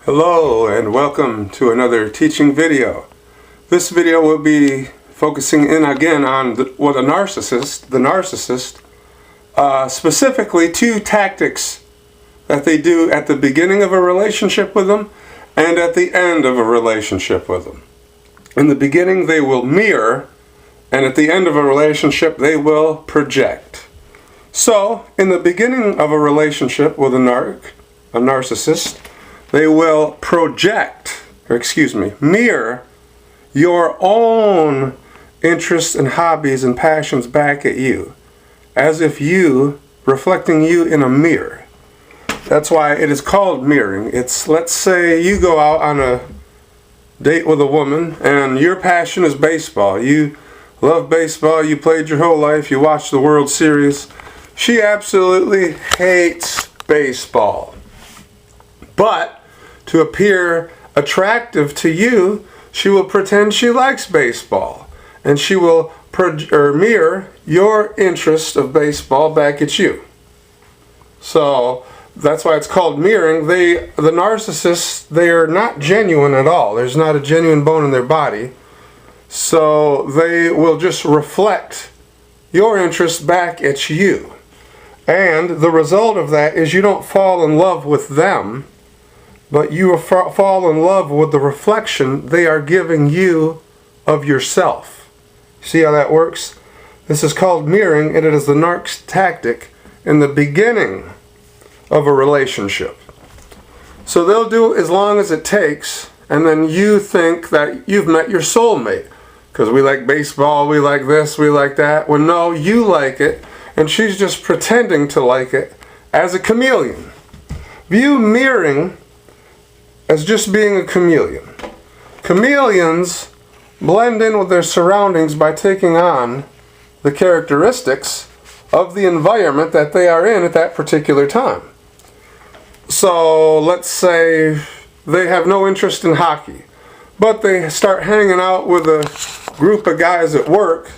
Hello and welcome to another teaching video. This video will be focusing in again on what the narcissist, specifically two tactics that they do at the beginning of a relationship with them and at the end of a relationship with them. In the beginning they will mirror, and at the end of a relationship they will project. So, in the beginning of a relationship with a narcissist, they will mirror your own interests and hobbies and passions back at you, as if you, reflecting you in a mirror. That's why it is called mirroring. It's, let's say you go out on a date with a woman and your passion is baseball. You love baseball, you played your whole life, you watched the World Series. She absolutely hates baseball. But to appear attractive to you, she will pretend she likes baseball, and she will mirror your interest of baseball back at you. So that's why it's called mirroring. The narcissists, they are not genuine at all. There's not a genuine bone in their body. So they will just reflect your interest back at you. And the result of that is you don't fall in love with them, but you fall in love with the reflection they are giving you of yourself. See how that works? This is called mirroring, and it is the narc's tactic in the beginning of a relationship. So they'll do as long as it takes, and then you think that you've met your soulmate. Because we like baseball, we like this, we like that. Well, no, you like it, and she's just pretending to like it as a chameleon. View mirroring as just being a chameleon. Chameleons blend in with their surroundings by taking on the characteristics of the environment that they are in at that particular time. So let's say they have no interest in hockey, but they start hanging out with a group of guys at work.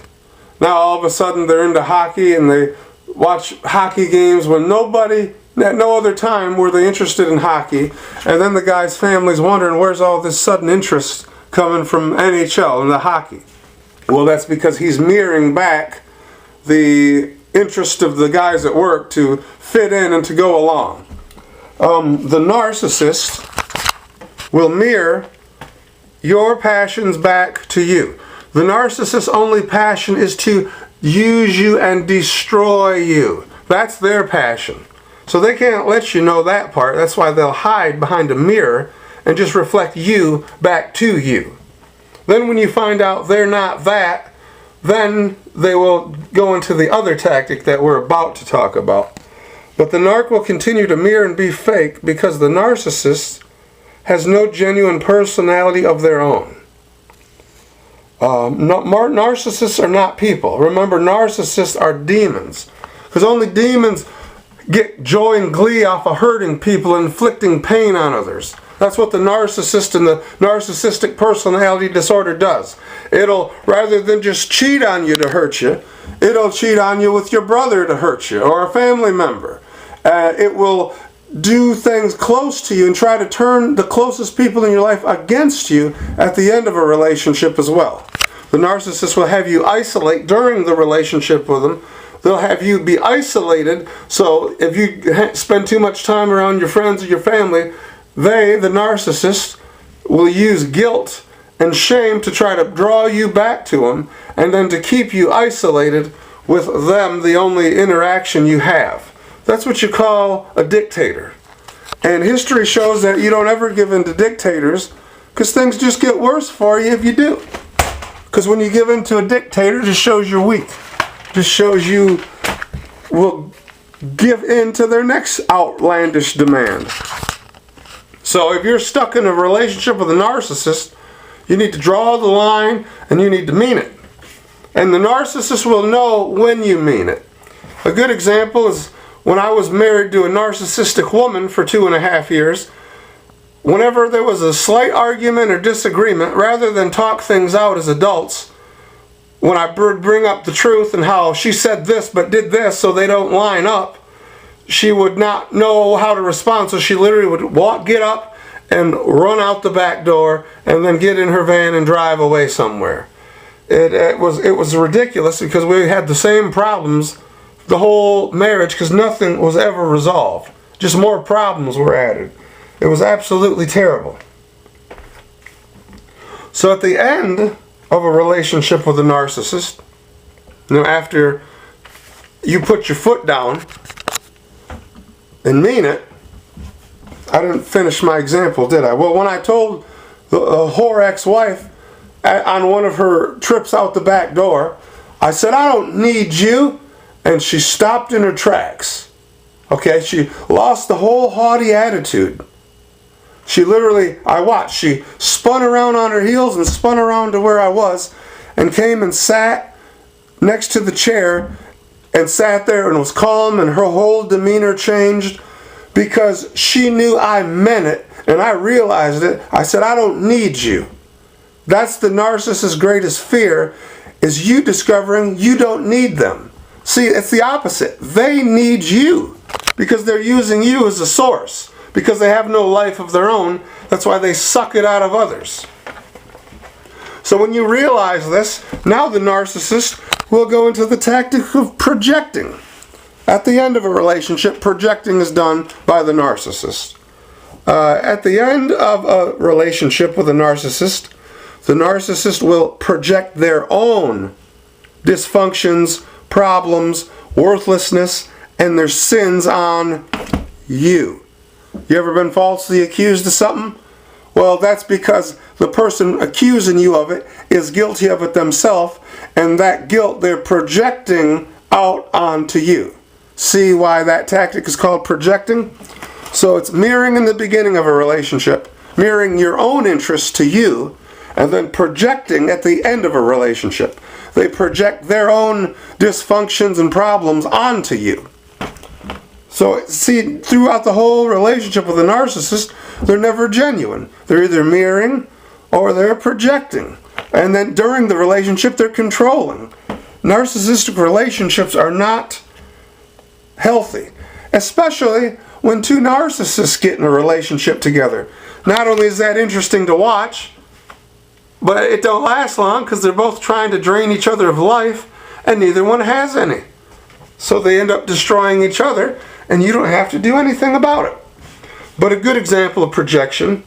Now all of a sudden they're into hockey and they watch hockey games when nobody, at no other time were they interested in hockey. And then the guy's family's wondering, where's all this sudden interest coming from NHL and the hockey? Well, that's because he's mirroring back the interest of the guys at work to fit in and to go along. The narcissist will mirror your passions back to you. The narcissist's only passion is to use you and destroy you. That's their passion. So they can't let you know that part. That's why they'll hide behind a mirror and just reflect you back to you. Then when you find out they're not that, then they will go into the other tactic that we're about to talk about. But the narc will continue to mirror and be fake because the narcissist has no genuine personality of their own. Narcissists are not people. Remember, narcissists are demons. Because only demons get joy and glee off of hurting people and inflicting pain on others. That's what the narcissist and the narcissistic personality disorder does. It'll, rather than just cheat on you to hurt you, it'll cheat on you with your brother to hurt you or a family member. It will do things close to you and try to turn the closest people in your life against you at the end of a relationship as well. The narcissist will have you isolate during the relationship with them. They'll have you be isolated, so if you spend too much time around your friends or your family, they, the narcissist, will use guilt and shame to try to draw you back to them, and then to keep you isolated with them, the only interaction you have. That's what you call a dictator. And history shows that you don't ever give in to dictators, because things just get worse for you if you do. Because when you give in to a dictator, it just shows you're weak. Just shows you will give in to their next outlandish demand. So if you're stuck in a relationship with a narcissist, you need to draw the line and you need to mean it. And the narcissist will know when you mean it. A good example is when I was married to a narcissistic woman for 2.5 years. Whenever there was a slight argument or disagreement, rather than talk things out as adults, when I bring up the truth and how she said this but did this so they don't line up, she would not know how to respond. So she literally would get up and run out the back door and then get in her van and drive away somewhere. It was ridiculous because we had the same problems the whole marriage because nothing was ever resolved. Just more problems were added. It was absolutely terrible. So at the end of a relationship with a narcissist, after you put your foot down and mean it, I didn't finish my example, did I? Well, when I told the whore ex-wife on one of her trips out the back door, I said, I don't need you. And she stopped in her tracks. Okay, she lost the whole haughty attitude. She literally, I watched, she spun around on her heels and spun around to where I was and came and sat next to the chair and sat there and was calm, and her whole demeanor changed because she knew I meant it and I realized it. I said, I don't need you. That's the narcissist's greatest fear, is you discovering you don't need them. See, it's the opposite. They need you because they're using you as a source. Because they have no life of their own, that's why they suck it out of others. So when you realize this, now the narcissist will go into the tactic of projecting. At the end of a relationship, projecting is done by the narcissist. At the end of a relationship with a narcissist, the narcissist will project their own dysfunctions, problems, worthlessness, and their sins on you. You ever been falsely accused of something? Well, that's because the person accusing you of it is guilty of it themselves, and that guilt they're projecting out onto you. See why that tactic is called projecting? So it's mirroring in the beginning of a relationship, mirroring your own interests to you, and then projecting at the end of a relationship. They project their own dysfunctions and problems onto you. So, see, throughout the whole relationship with a narcissist, they're never genuine. They're either mirroring or they're projecting. And then during the relationship, they're controlling. Narcissistic relationships are not healthy, especially when two narcissists get in a relationship together. Not only is that interesting to watch, but it don't last long because they're both trying to drain each other of life and neither one has any. So they end up destroying each other and you don't have to do anything about it. But a good example of projection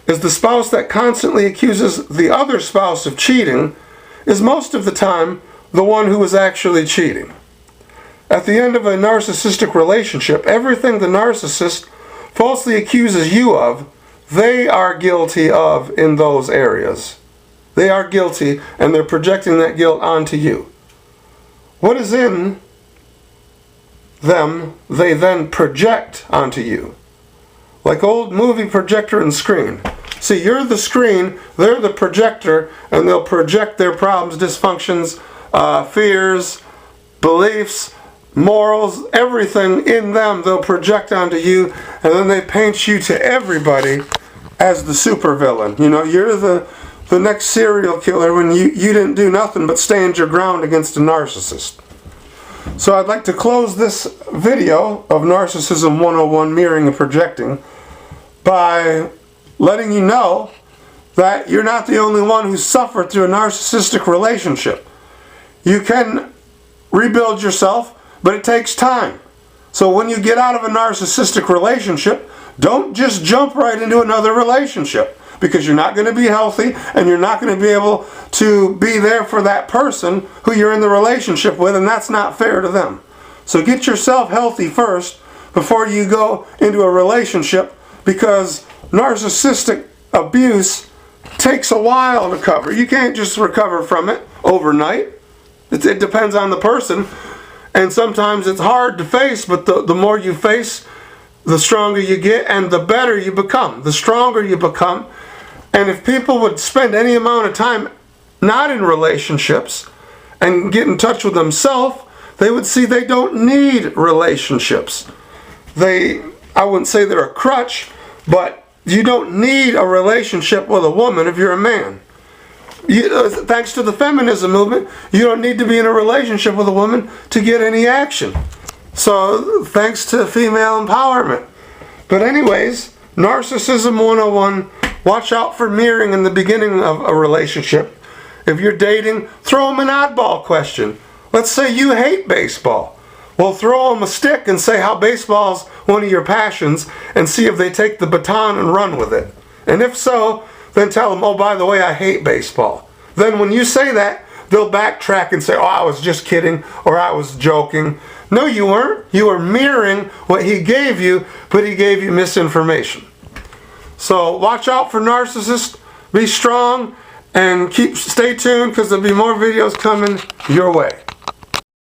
is the spouse that constantly accuses the other spouse of cheating is most of the time the one who is actually cheating. At the end of a narcissistic relationship, everything the narcissist falsely accuses you of, they are guilty of in those areas. They are guilty and they're projecting that guilt onto you. What is in them, they then project onto you. Like old movie projector and screen. See, you're the screen, they're the projector, and they'll project their problems, dysfunctions, fears, beliefs, morals, everything in them they'll project onto you, and then they paint you to everybody as the supervillain. You know, you're the next serial killer when you didn't do nothing but stand your ground against a narcissist. So I'd like to close this video of Narcissism 101, Mirroring and Projecting, by letting you know that you're not the only one who's suffered through a narcissistic relationship. You can rebuild yourself, but it takes time. So when you get out of a narcissistic relationship, don't just jump right into another relationship, because you're not going to be healthy and you're not going to be able to be there for that person who you're in the relationship with, and that's not fair to them. So get yourself healthy first before you go into a relationship, because narcissistic abuse takes a while to recover. You can't just recover from it overnight. It depends on the person, and sometimes it's hard to face, but the more you face, the stronger you get and the better you become, the stronger you become. And if people would spend any amount of time not in relationships and get in touch with themselves, they would see they don't need relationships. I wouldn't say they're a crutch, but you don't need a relationship with a woman if you're a man. Thanks to the feminism movement, you don't need to be in a relationship with a woman to get any action. So thanks to female empowerment. But anyways, Narcissism 101. Watch out for mirroring in the beginning of a relationship. If you're dating, throw them an oddball question. Let's say you hate baseball. Well, throw them a stick and say how baseball's one of your passions and see if they take the baton and run with it. And if so, then tell them, oh, by the way, I hate baseball. Then when you say that, they'll backtrack and say, oh, I was just kidding, or I was joking. No, you weren't. You were mirroring what he gave you, but he gave you misinformation. So watch out for narcissists. Be strong and stay tuned, because there'll be more videos coming your way.